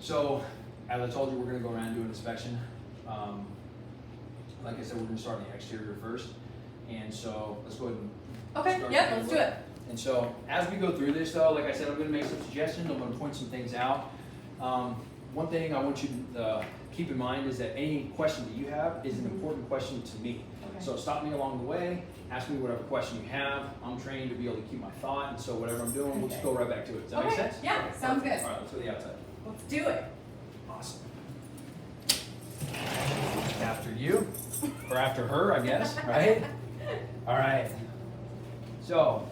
So, as I told you, we're gonna go around and do an inspection. Like I said, we're gonna start on the exterior first. And so, let's go ahead and Okay, start yeah, the let's do look. it. And so, as we go through this though, like I said, I'm gonna make some suggestions, I'm gonna point some things out. One thing I want you to keep in mind is that any question that you have is an important question to me. Okay. So stop me along the way, ask me whatever question you have. I'm trained to be able to keep my thought, and so whatever I'm doing, we'll just go right back to it. Does that make Okay, sense? yeah, Okay, sounds perfect. good. All right, let's go to the outside. Let's do it. Awesome. After you, or after her, I guess, right? All right. So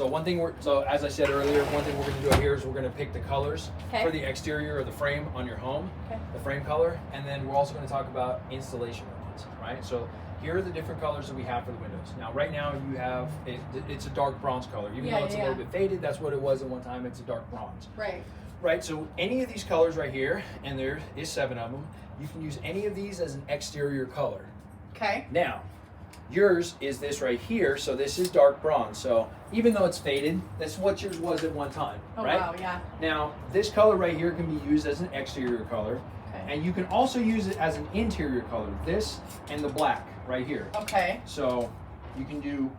one thing so as I said earlier, one thing we're going to do here is we're going to pick the colors Okay. for the exterior of the frame on your home, Okay. the frame color, and then we're also going to talk about installation methods, right? So here are the different colors that we have for the windows. Now, right now you have it's a dark bronze color, even Yeah, though it's yeah, a little bit faded. That's what it was at one time. It's a dark bronze. Right. Right, so any of these colors right here, and there is 7 of them, you can use any of these as an exterior color. Okay. Now, yours is this right here, so this is dark bronze. So even though it's faded, that's what yours was at one time, Oh, right? wow, yeah. Now, this color right here can be used as an exterior color, Okay. and you can also use it as an interior color, this and the black right here. Okay. So you can do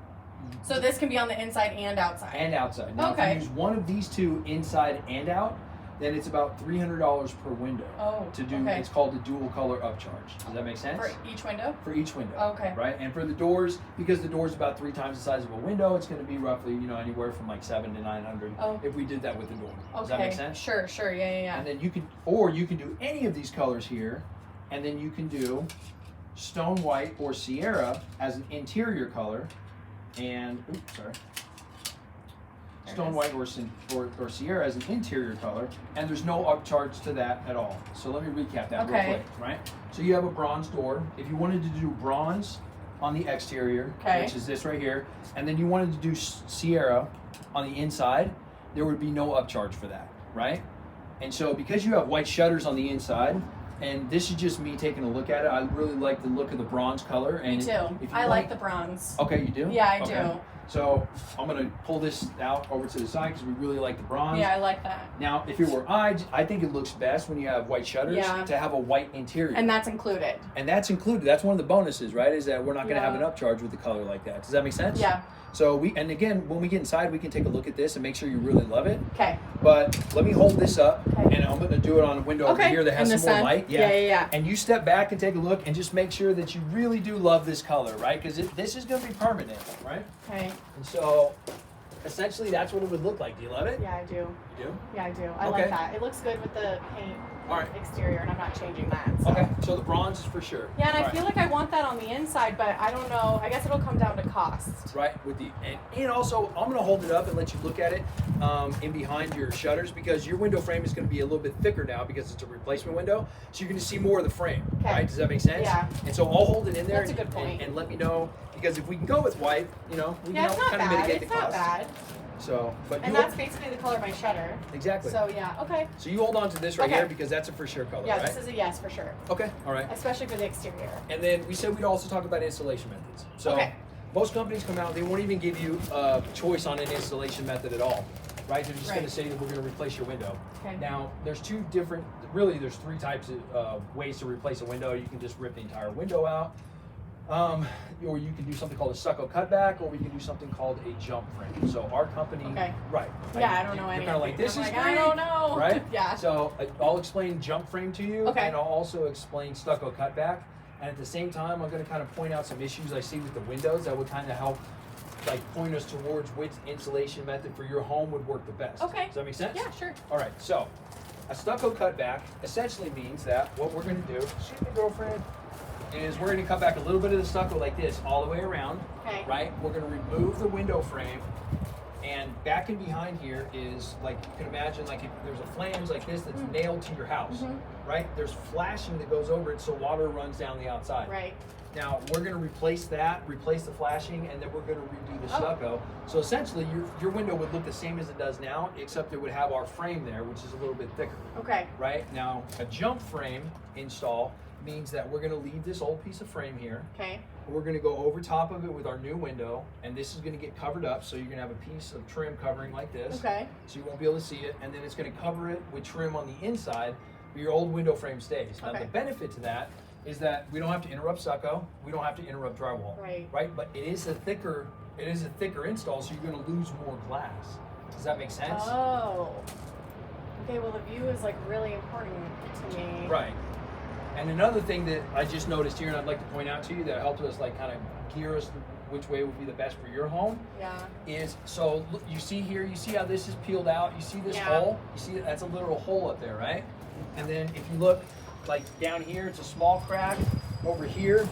So this can be on the inside and outside. and outside. Now, Okay. if you use one of these two inside and out, then it's about $300 per window Oh, to do. okay. It's called the dual color upcharge. Does that make sense? For each window? For each window. Okay. Right, and for the doors, because the door's about 3 times the size of a window, it's going to be roughly, anywhere from like 700 to 900. Oh. If we did that with the door. Okay. Does that make sense? Sure, yeah, yeah. And then you can do any of these colors here, and then you can do stone white or Sierra as an interior color, and stone white or Sierra as an interior color, and there's no upcharge to that at all. So let me recap that real Okay. quick, right? So you have a bronze door. If you wanted to do bronze on the exterior, Okay. which is this right here, and then you wanted to do Sierra on the inside, there would be no upcharge for that, right? And so because you have white shutters on the inside, and this is just me taking a look at it, I really like the look of the bronze color. And Me too. if you I want- like the bronze. Okay, you do? Yeah, I Okay. do. So I'm gonna pull this out over to the side because we really like the bronze. Yeah, I like that. Now, if it were I think it looks best when you have white shutters Yeah. to have a white interior. And that's included. And that's included. That's one of the bonuses, right? Is that we're not gonna have an Yeah. upcharge with the color like that. Does that make sense? Yeah. So and again, when we get inside, we can take a look at this and make sure you really love it. Okay. But let me hold this up, Okay. and I'm going to do it on a window over Okay. here that has In the some more sun. light. Yeah. And you step back and take a look and just make sure that you really do love this color, right? Because this is going to be permanent, right? Okay. And so, essentially, that's what it would look like. Do you love it? Yeah, I do. You do? Yeah, I do. I Okay. like that. It looks good with the paint All right. exterior, and I'm not changing that. So. Okay. So the bronze is for sure. Yeah, and I Right. feel like I want that on the inside, but I don't know. I guess it'll come down to cost. Right, with and also I'm gonna hold it up and let you look at it in behind your shutters because your window frame is gonna be a little bit thicker now because it's a replacement window, so you're gonna see more of the frame. Okay. Right? Does that make sense? Yeah. And so I'll hold it in there That's a good point. and let me know because if we can go with white, we Yeah, can it's help not kind of bad. mitigate It's the not cost. bad. So, but And you that's basically the color of my shutter. exactly. So yeah, okay. So you hold on to this right Okay. here because that's a for sure color, Yeah, right? this is a yes for sure, Okay. All right. especially for the exterior. And then we said we'd also talk about installation methods. So Okay. most companies come out, they won't even give you a choice on an installation method at all, right? They're just going to Right. say that we're going to replace your window. Okay. Now, there's there's 3 types of ways to replace a window. You can just rip the entire window out. Or you can do something called a stucco cutback, or we can do something called a jump frame. So our company, Okay. right? Yeah, I don't know You're any. kind of like this I'm is like, I don't know. right? Yeah. So I'll explain jump frame to you, Okay. and I'll also explain stucco cutback. And at the same time, I'm going to kind of point out some issues I see with the windows that would kind of help, like point us towards which installation method for your home would work the best. Okay. Does that make sense? Yeah, sure. All right. So a stucco cutback essentially means that what we're going to do, excuse me, girlfriend, is we're going to cut back a little bit of the stucco like this all the way around. Okay. Right? We're going to remove the window frame, and back and behind here is, like, you can imagine, like, if there's a flange like this that's nailed to your house, right? There's flashing that goes over it so water runs down the outside. Right. Now, we're going to replace the flashing, and then we're going to redo the stucco. So essentially, your window would look the same as it does now, except it would have our frame there, which is a little bit thicker. Okay. Right? Now, a jump frame install means that we're gonna leave this old piece of frame here. Okay. We're gonna go over top of it with our new window, and this is gonna get covered up, so you're gonna have a piece of trim covering like this. Okay. So you won't be able to see it, and then it's gonna cover it with trim on the inside, but your old window frame stays. Now Okay. the benefit to that is that we don't have to interrupt stucco, we don't have to interrupt drywall. Right. Right? But it is a thicker install, so you're gonna lose more glass. Does that make sense? Oh. Okay, well the view is like really important to me. Right. And another thing that I just noticed here, and I'd like to point out to you that helped us like kind of gear us which way would be the best for your home, Yeah. is so look, you see here, you see how this is peeled out, you see this Yeah. hole, you see that's a literal hole up there, right? And then if you look like down here, it's a small crack. Over here,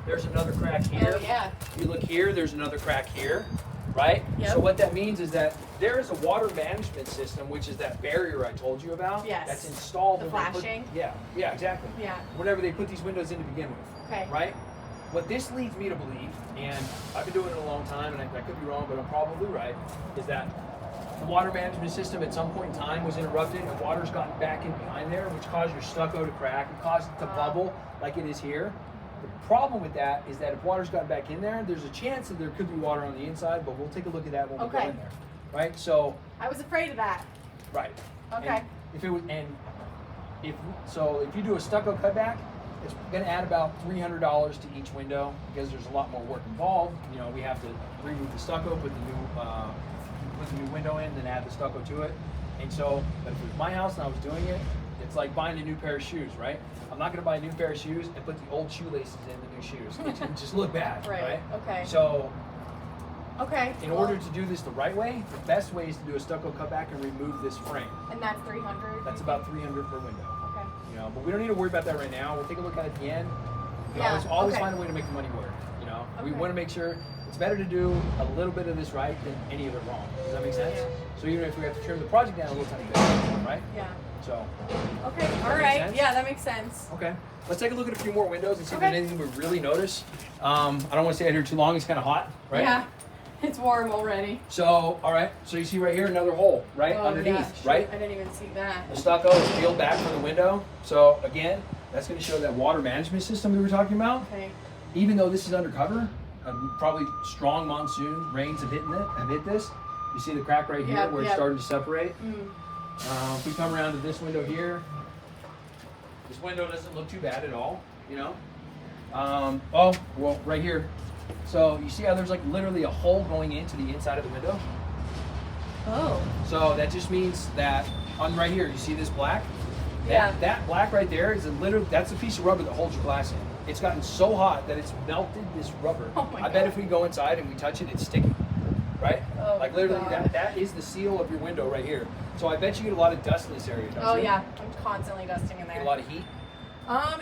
there's another crack here. Oh yeah. You look here, there's another crack here, right? Yep. So what that means is that there is a water management system, which is that barrier I told you about. Yes. That's installed. The when they put- flashing? yeah, exactly. Yeah. Whenever they put these windows in to begin with. Okay. Right? What this leads me to believe, and I've been doing it a long time, and I could be wrong, but I'm probably right, is that the water management system at some point in time was interrupted, and water's gotten back in behind there, which caused your stucco to crack, and caused it to bubble like it is here. The problem with that is that if water's gotten back in there, there's a chance that there could be water on the inside, but we'll take a look at that when we go Okay. in there. Right? So, I was afraid of that. right. Okay. And if it was, and if you do a stucco cutback, it's going to add about $300 to each window because there's a lot more work involved. You know, we have to remove the stucco, put the new window in, then add the stucco to it. And so, but if it was my house and I was doing it, it's like buying a new pair of shoes, right? I'm not going to buy a new pair of shoes and put the old shoelaces in the new shoes. It would just look bad, Right. Okay. So, Okay. in order to do this the right way, the best way is to do a stucco cutback and remove this frame. And that's 300. That's about $300 per window. Okay. You know, but we don't need to worry about that right now. We'll take a look at it at the end. You Yeah, always okay. find a way to make the money work. You know, we Okay. want to make sure it's better to do a little bit of this right than any of it wrong. Does that make sense? Yeah. So even if we have to trim the project down a little tiny bit, right? Yeah. So, Okay. All make right. sense? Yeah, that makes sense. okay. Let's take a look at a few more windows and see if Okay. there's anything we really notice. I don't want to stay out here too long. It's kind of hot, right? Yeah. It's warm already. So, all right. So you see right here another hole, right? Oh, Underneath, yeah, shoot, right? I didn't even see that. The stucco is peeled back from the window. So again, that's going to show that water management system we were talking about. Okay. Even though this is undercover, probably strong monsoon rains have hit this. You see the crack right here Yep, where it's yep. starting to separate. Mm. If we come around to this window here, this window doesn't look too bad at all, you know. Oh, well, right here. So you see how there's like literally a hole going into the inside of the window? Oh. So that just means that on right here, you see this black? Yeah. That black right there is that's a piece of rubber that holds your glass in. It's gotten so hot that it's melted this rubber. Oh my I bet God. if we go inside and we touch it, it's sticky. Right? Oh like literally God. that is the seal of your window right here. So I bet you get a lot of dust in this area, don't Oh you? yeah. I'm constantly dusting in Get there. a lot of heat.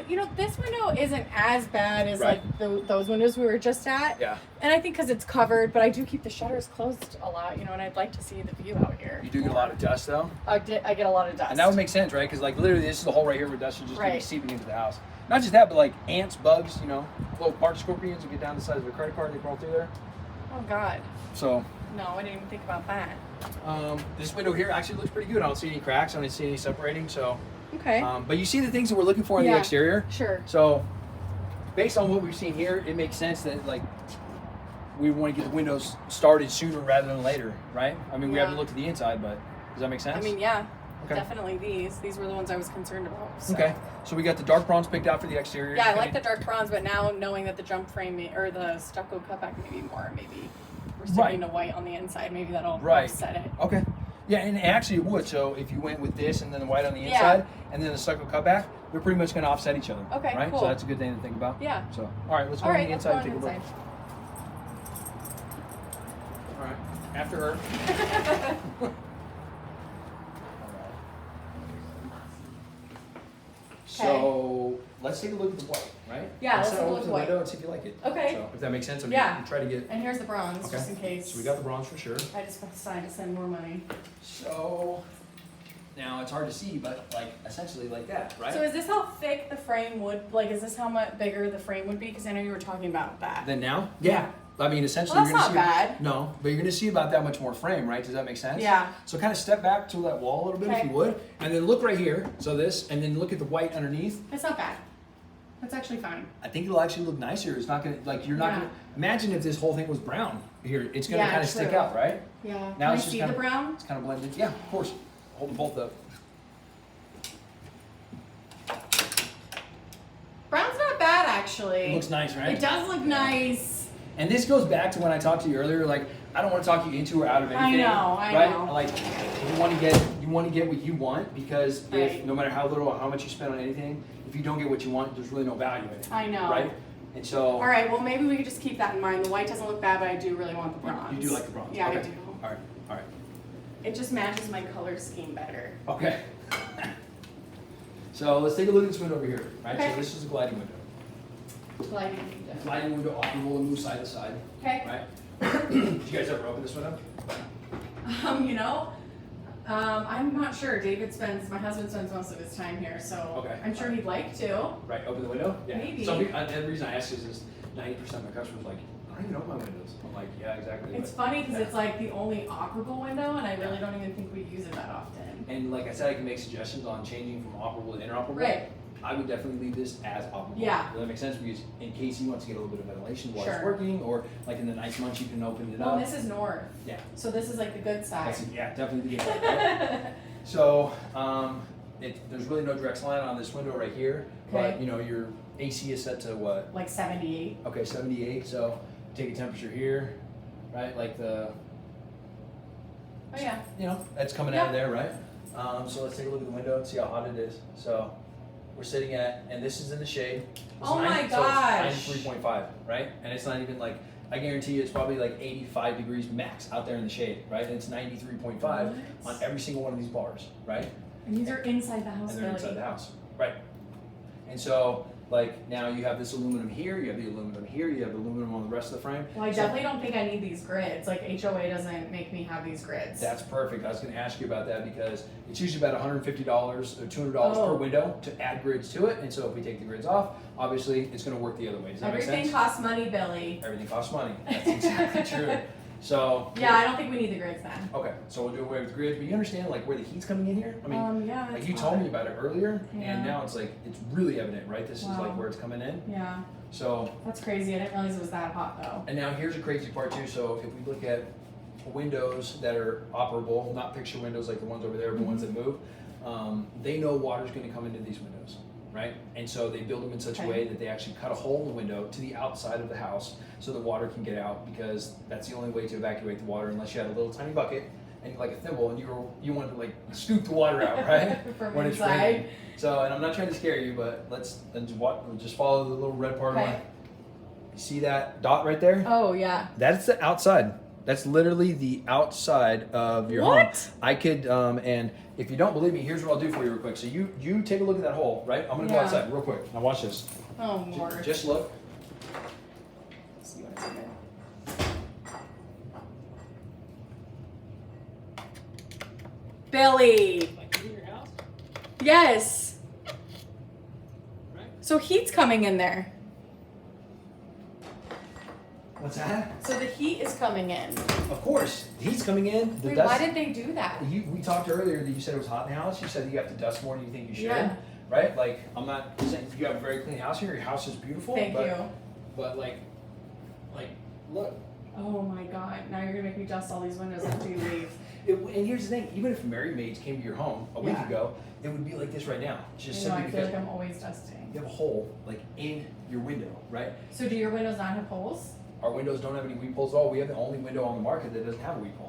You know, this window isn't as bad as Right. like those windows we were just at. Yeah. And I think because it's covered, but I do keep the shutters closed a lot, you know, and I'd like to see the view out here. You do get a lot of dust though. I get a lot of dust. And that would make sense, right? Because like literally this is the hole right here where dust is just gonna be Right. seeping into the house. Not just that, but like ants, bugs, you know, little bark scorpions will get down the size of a credit card and they crawl through there. Oh God. So No, I didn't even think about that. this window here actually looks pretty good. I don't see any cracks. I don't see any separating. So, Okay. but you see the things that we're looking for in the Yeah. exterior. Sure. So, based on what we've seen here, it makes sense that like we want to get the windows started sooner rather than later, right? I mean, we haven't Yeah. looked at the inside, but does that make sense? I mean, yeah. Okay. Definitely these. These were the ones I was concerned about. So. Okay. So we got the dark bronze picked out for the exterior. Yeah, I like the dark bronze, but now knowing that the jump frame or the stucco cutback maybe we're sticking to white on the inside. Maybe that'll Right. offset it. Okay. Yeah, and actually it would. So if you went with this and then the white on the Yeah. inside and then the stucco cutback, they're pretty much going to offset each other. Okay, Right. cool. So that's a good thing to think about. Yeah. So all right, let's go All on right, the let's inside go and on take a look. inside. All right. After her. So let's take a look at the white, right? Yeah, let's set take a it look over to at the white. window and see if you like it. Okay. So if that makes sense, I mean, Yeah. try to get. And here's the bronze, Okay. just in case. So we got the bronze for sure. I just decided to send more money. So now it's hard to see, but like essentially like that, right? So is this how thick the frame would, like, is this how much bigger the frame would be? Because I know you were talking about that. Then now, yeah. I mean, essentially, Well, you're that's gonna not see. bad. No, but you're gonna see about that much more frame, right? Does that make sense? Yeah. So kind of step back to that wall a little bit if Okay. you would, and then look right here. So this, and then look at the white underneath. It's not bad. That's actually fine. I think it'll actually look nicer. It's not gonna like you're not Yeah. gonna imagine if this whole thing was brown here. It's gonna Yeah, kind of stick true. out, right? Yeah. Now Can I it's just see kinda- the brown? It's kind of blended. Yeah, of course. Hold the bolt up. Brown's not bad actually. It looks nice, right? It does look nice. And this goes back to when I talked to you earlier. Like, I don't want to talk you into or out of anything. I right? know. Like, you want to get what you want because if Right. no matter how little or how much you spend on anything, if you don't get what you want, there's really no value in it. I know. Right? And so. All right. Well, maybe we could just keep that in mind. The white doesn't look bad, but I do really want the bronze. You do like the bronze. Yeah, okay. I do. All right. All right. It just matches my color scheme better. Okay. So let's take a look at this window over here. Right. Okay. So this is a gliding window. Gliding window. Gliding window operable and move side to side. Okay. Right. Did you guys ever open this window? You know, I'm not sure. My husband spends most of his time here, so Okay. I'm sure he'd like to. Right. Open the window. Yeah. Maybe. Some people, and the reason I ask is 90% of my customers are like, I don't even open my windows. I'm like, yeah, exactly. It's but- funny because yeah. it's like the only operable window, and I really don't even think we use it that often. And like I said, I can make suggestions on changing from operable to inoperable. Right. I would definitely leave this as operable. Yeah. Does that make sense? Because in case you want to get a little bit of ventilation while it's Sure. working, or like in the nice months you can open it Well, up. this is north, Yeah. so this is like the good side. That's, yeah, definitely the good side, right? So, there's really no direct line on this window right here, but Okay. you know your AC is set to what? Like 78. Okay, 78. So take a temperature here, right? Like the, Oh yeah. you know, that's coming out of there, right? So let's take a look at the window and see how hot it is. So we're sitting at, and this is in the shade. It's Oh my gosh. So it's 93.5, right? And it's not even like, I guarantee you it's probably like 85 degrees max out there in the shade, right? And it's 93.5 on What? every single one of these bars, right? And these are inside the house, And they're Billy. inside the house, right? And so, like, now you have this aluminum here, you have the aluminum here, you have aluminum on the rest of the frame. Well, I So definitely don't think I need these grids. Like HOA doesn't make me have these grids. that's perfect. I was going to ask you about that because it's usually about $150 or $200 per Oh. window to add grids to it. And so if we take the grids off, obviously it's going to work the other way. Does that make Everything sense? costs money, Billy. Everything costs money. That's exactly true. So Yeah, I don't think we need the grids then. okay, so we'll do away with grids. But you understand like where the heat's coming in here? I mean, Yeah. like it's you told hot. me about it earlier, Yeah. and now it's like it's really evident, right? This is like Wow. where it's coming in. Yeah, So that's crazy. I didn't realize it was that hot though. and now here's a crazy part too. So if we look at windows that are operable, not picture windows like the ones over there, but ones that move, they know water's going to come into these windows, right? And so they build them in such a Okay. way that they actually cut a hole in the window to the outside of the house so the water can get out because that's the only way to evacuate the water unless you had a little tiny bucket and like a thimble and you wanted to like scoop the water out, right? From when it's inside. raining. So, and I'm not trying to scare you, but let's just follow the little red part. Okay. You see that dot right there? Oh yeah. That's the outside. That's literally the outside of your home. What? I could, and if you don't believe me, here's what I'll do for you real quick. So you take a look at that hole, right? I'm gonna go Yeah. outside real quick. Now watch this. Oh Lord. Just look. See what's in there. Billy. Like in your house, Yes. right? So heat's coming in there. What's that? So the heat is coming in. Of course, the heat's coming in. The Wait, dust. why did they do that? We talked earlier that you said it was hot in the house. You said you have to dust more than you think you should. Yeah. Right? Like I'm not saying you have a very clean house here. Your house is beautiful. Thank but, you. But look. Oh my God! Now you're gonna make me dust all these windows after you leave. And here's the thing, even if married maids came to your home a week Yeah. ago, it would be like this right now. Just I know, simply I feel because like I'm always dusting. you have a hole like in your window, right? So do your windows not have holes? Our windows don't have any weep holes at all. We have the only window on the market that doesn't have a weep hole.